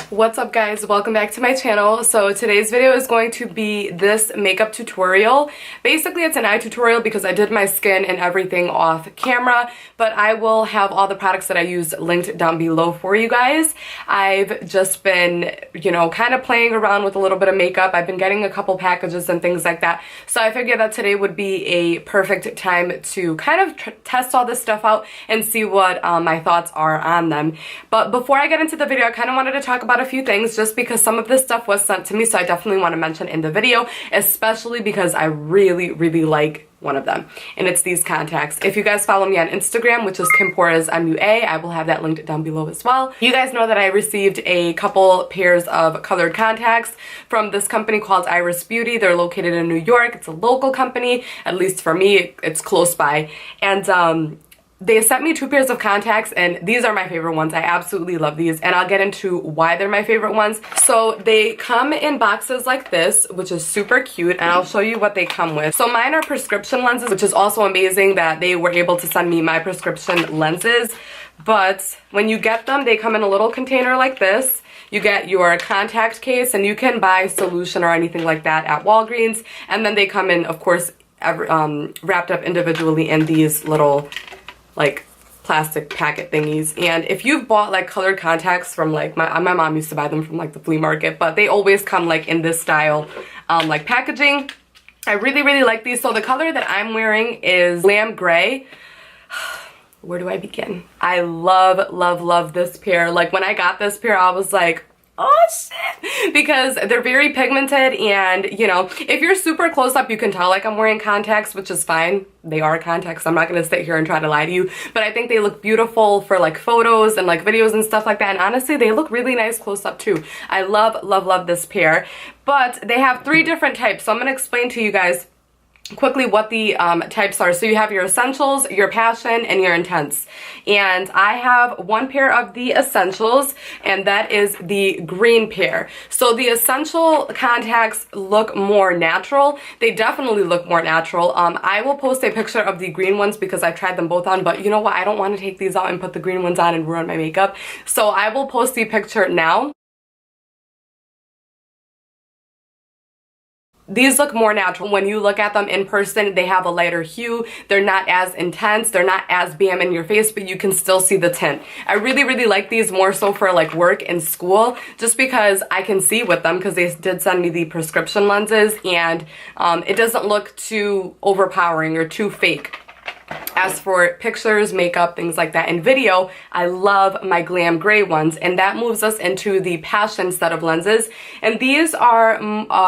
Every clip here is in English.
What's up guys, welcome back to my channel. So today's video is going to be this makeup tutorial. Basically it's an eye tutorial because I did my skin and everything off camera, but I will have all the products that I used linked down below for you guys. I've just been, kind of playing around with a little bit of makeup. I've been getting a couple packages and things like that. So I figured that today would be a perfect time to kind of test all this stuff out and see what my thoughts are on them. But before I get into the video, I kind of wanted to talk about a few things just because some of this stuff was sent to me, so I definitely want to mention in the video, especially because I really like one of them, and it's these contacts. If you guys follow me on Instagram, which is Kim Porras MUA, I will have that linked down below as well. You guys know that I received a couple pairs of colored contacts from this company called KARITY Beauty. They're located in New York. It's a local company, at least for me, it's close by. And they sent me 2 pairs of contacts, and these are my favorite ones. I absolutely love these, and I'll get into why they're my favorite ones. So they come in boxes like this, which is super cute, and I'll show you what they come with. So mine are prescription lenses, which is also amazing that they were able to send me my prescription lenses. But when you get them, they come in a little container like this. You get your contact case, and you can buy solution or anything like that at Walgreens. And then they come in, of course, wrapped up individually in these little plastic packet thingies. And if you've bought colored contacts from my mom used to buy them from the flea market, but they always come in this style packaging. I really like these. So the color that I'm wearing is Glam Gray. Where do I begin? I love this pair. When I got this pair, I was like, oh shit, because they're very pigmented, and if you're super close up, you can tell I'm wearing contacts, which is fine. They are contacts. I'm not gonna sit here and try to lie to you, but I think they look beautiful for photos and videos and stuff like that. And honestly, they look really nice close up too. I love this pair. But they have 3 different types, so I'm gonna explain to you guys quickly what the types are. So you have your essentials, your passion, and your intense. And I have 1 pair of the essentials, and that is the green pair. So the essential contacts look more natural. They definitely look more natural. I will post a picture of the green ones because I've tried them both on, but you know what? I don't want to take these out and put the green ones on and ruin my makeup. So I will post the picture now. These look more natural. When you look at them in person, they have a lighter hue. They're not as intense. They're not as bam in your face, but you can still see the tint. I really like these more so for work and school, just because I can see with them, because they did send me the prescription lenses, and it doesn't look too overpowering or too fake. As for pictures, makeup, things like that, and video, I love my Glam Gray ones, and that moves us into the Passion set of lenses. And these are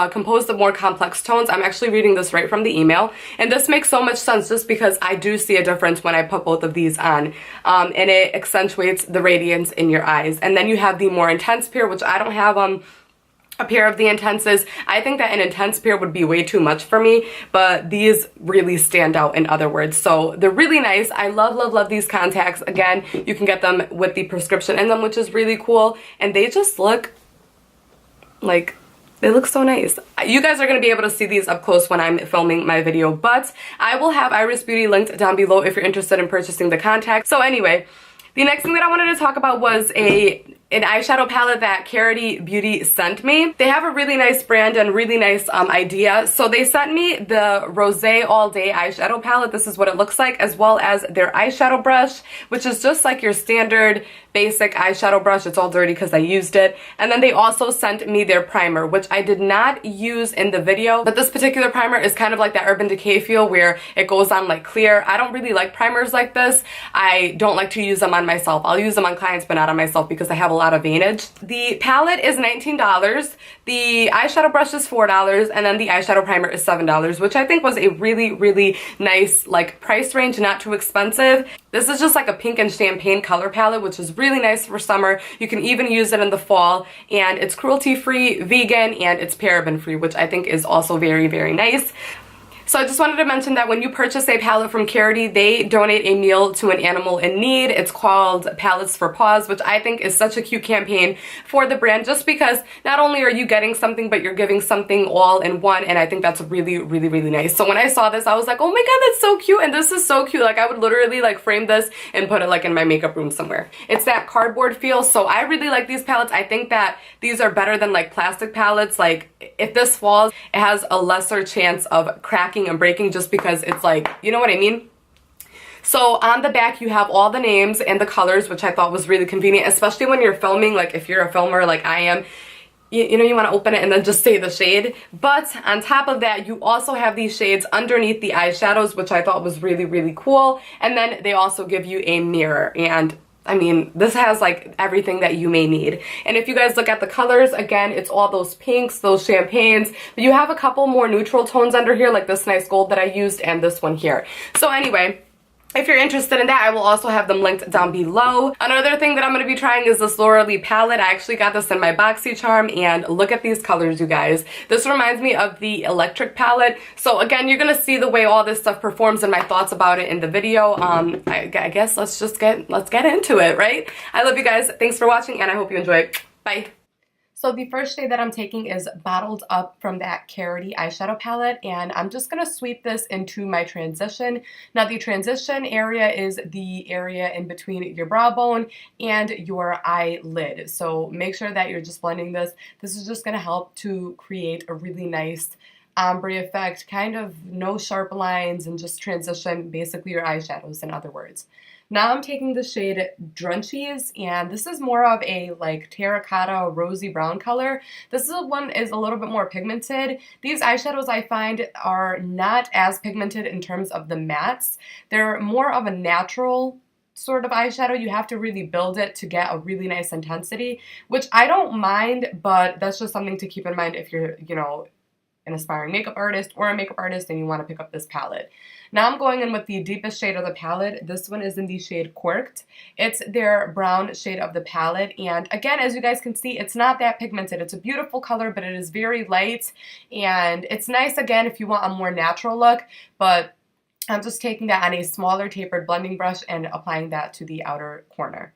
composed of more complex tones. I'm actually reading this right from the email, and this makes so much sense just because I do see a difference when I put both of these on, and it accentuates the radiance in your eyes. And then you have the more intense pair, which I don't have a pair of the intenses. I think that an intense pair would be way too much for me, but these really stand out, in other words. So they're really nice. I love these contacts. Again, you can get them with the prescription in them, which is really cool, and they just look they look so nice. You guys are going to be able to see these up close when I'm filming my video, but I will have KARITY Beauty linked down below if you're interested in purchasing the contacts. So anyway, the next thing that I wanted to talk about was an eyeshadow palette that KARITY Beauty sent me. They have a really nice brand and really nice idea. So they sent me the Rosé All Day eyeshadow palette. This is what it looks like, as well as their eyeshadow brush, which is just your standard basic eyeshadow brush. It's all dirty because I used it. And then they also sent me their primer, which I did not use in the video, but this particular primer is kind of like that Urban Decay feel where it goes on clear. I don't really like primers like this. I don't like to use them on myself. I'll use them on clients, but not on myself because I have a lot of veinage. The palette is $19, the eyeshadow brush is $4, and then the eyeshadow primer is $7, which I think was a really nice price range, not too expensive. This is just a pink and champagne color palette, which is really nice for summer. You can even use it in the fall, and it's cruelty-free, vegan, and it's paraben-free, which I think is also very nice. So I just wanted to mention that when you purchase a palette from KARITY, they donate a meal to an animal in need. It's called Palettes for Paws, which I think is such a cute campaign for the brand, just because not only are you getting something, but you're giving something all in one, and I think that's really, really, really nice. So when I saw this, I was like, oh my god, that's so cute, and this is so cute. Like, I would literally like frame this and put it like in my makeup room somewhere. It's that cardboard feel, so I really like these palettes. I think that these are better than like plastic palettes. Like, if this falls, it has a lesser chance of cracking and breaking, just because it's like, you know what I mean? So on the back you have all the names and the colors, which I thought was really convenient, especially when you're filming. Like, if you're a filmer like I am, you know, you want to open it and then just say the shade. But on top of that, you also have these shades underneath the eyeshadows, which I thought was really, really cool. And then they also give you a mirror, and I mean, this has like everything that you may need. And if you guys look at the colors, again, it's all those pinks, those champagnes, but you have a couple more neutral tones under here, like this nice gold that I used and this one here. So anyway, if you're interested in that, I will also have them linked down below. Another thing that I'm going to be trying is this Laura Lee palette. I actually got this in my BoxyCharm, and look at these colors, you guys. This reminds me of the Electric palette. So again, you're going to see the way all this stuff performs and my thoughts about it in the video. I guess let's get into it, right? I love you guys. Thanks for watching, and I hope you enjoy. Bye. So the first shade that I'm taking is Bottled Up from that KARITY eyeshadow palette, and I'm just going to sweep this into my transition. Now, the transition area is the area in between your brow bone and your eyelid. So make sure that you're just blending this. This is just going to help to create a really nice ombre effect, kind of no sharp lines, and just transition basically your eyeshadows, in other words. Now I'm taking the shade Drunchies, and this is more of a like terracotta rosy brown color. This one is a little bit more pigmented. These eyeshadows I find are not as pigmented in terms of the mattes. They're more of a natural sort of eyeshadow. You have to really build it to get a really nice intensity, which I don't mind, but that's just something to keep in mind if you're, you know, an aspiring makeup artist or a makeup artist and you want to pick up this palette. Now I'm going in with the deepest shade of the palette. This one is in the shade Quirked. It's their brown shade of the palette, and again, as you guys can see, it's not that pigmented. It's a beautiful color, but it is very light, and it's nice again if you want a more natural look, but I'm just taking that on a smaller tapered blending brush and applying that to the outer corner.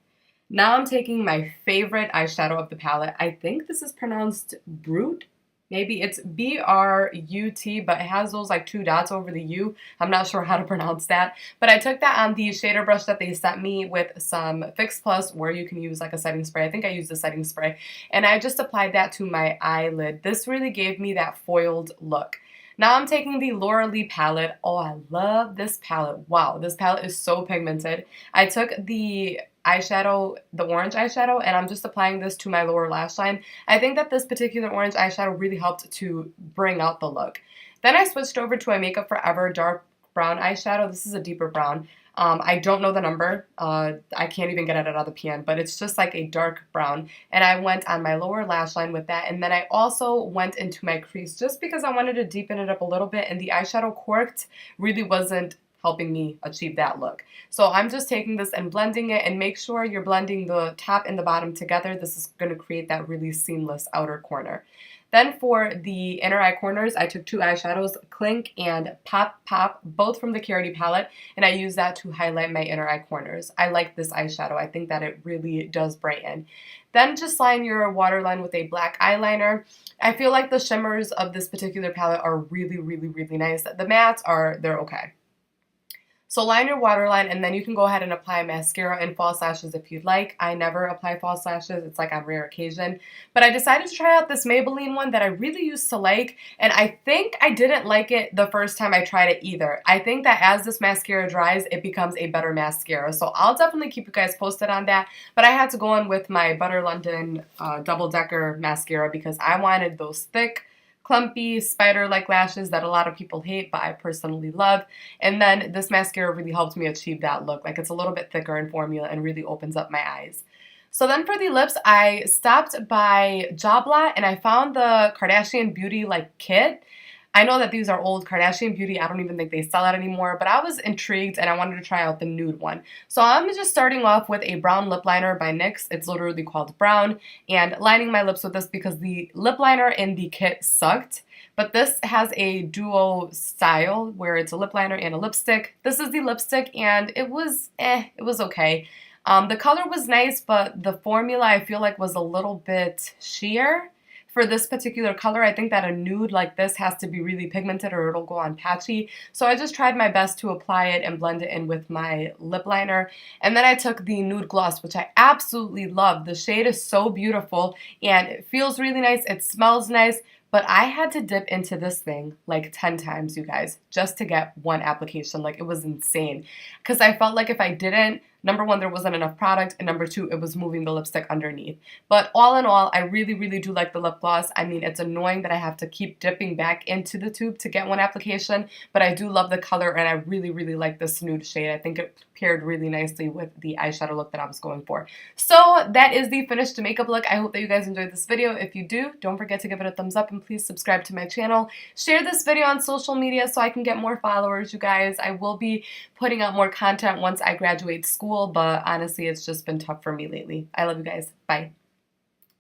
Now I'm taking my favorite eyeshadow of the palette. I think this is pronounced Brute. Maybe it's B-R-U-T, but it has those like two dots over the U. I'm not sure how to pronounce that. But I took that on the shader brush that they sent me with some Fix Plus, where you can use like a setting spray. I think I used a setting spray. And I just applied that to my eyelid. This really gave me that foiled look. Now I'm taking the Laura Lee palette. Oh, I love this palette. Wow, this palette is so pigmented. I took the eyeshadow, the orange eyeshadow, and I'm just applying this to my lower lash line. I think that this particular orange eyeshadow really helped to bring out the look. Then I switched over to a Makeup Forever dark brown eyeshadow. This is a deeper brown. I don't know the number. I can't even get it out of the pan, but it's just like a dark brown. And I went on my lower lash line with that. And then I also went into my crease just because I wanted to deepen it up a little bit. And the eyeshadow Quirked really wasn't helping me achieve that look. So I'm just taking this and blending it, and make sure you're blending the top and the bottom together. This is going to create that really seamless outer corner. Then for the inner eye corners, I took two eyeshadows, Clink and Pop Pop, both from the KARITY palette, and I used that to highlight my inner eye corners. I like this eyeshadow. I think that it really does brighten. Then just line your waterline with a black eyeliner. I feel like the shimmers of this particular palette are really, really, really nice. The mattes they're okay. So line your waterline, and then you can go ahead and apply mascara and false lashes if you'd like. I never apply false lashes. It's like on rare occasion. But I decided to try out this Maybelline one that I really used to like, and I think I didn't like it the first time I tried it either. I think that as this mascara dries, it becomes a better mascara. So I'll definitely keep you guys posted on that. But I had to go in with my Butter London Double Decker mascara because I wanted those thick, clumpy, spider-like lashes that a lot of people hate, but I personally love. And then this mascara really helped me achieve that look. Like, it's a little bit thicker in formula and really opens up my eyes. So then for the lips, I stopped by Joblat and I found the Kardashian Beauty like kit. I know that these are old Kardashian Beauty. I don't even think they sell it anymore, but I was intrigued and I wanted to try out the nude one. So I'm just starting off with a brown lip liner by NYX. It's literally called Brown, and lining my lips with this because the lip liner in the kit sucked. But this has a duo style where it's a lip liner and a lipstick. This is the lipstick, and it was okay. The color was nice, but the formula I feel like was a little bit sheer for this particular color. I think that a nude like this has to be really pigmented or it'll go on patchy. So I just tried my best to apply it and blend it in with my lip liner. And then I took the nude gloss, which I absolutely love. The shade is so beautiful and it feels really nice. It smells nice. But I had to dip into this thing like 10 times, you guys, just to get one application. Like, it was insane. Because I felt like if I didn't, number one, there wasn't enough product, and number two, it was moving the lipstick underneath. But all in all, I really, really do like the lip gloss. I mean, it's annoying that I have to keep dipping back into the tube to get one application, but I do love the color, and I really, really like this nude shade. I think it paired really nicely with the eyeshadow look that I was going for. So that is the finished makeup look. I hope that you guys enjoyed this video. If you do, don't forget to give it a thumbs up, and please subscribe to my channel. Share this video on social media so I can get more followers, you guys. I will be putting out more content once I graduate school, but honestly, it's just been tough for me lately. I love you guys. Bye.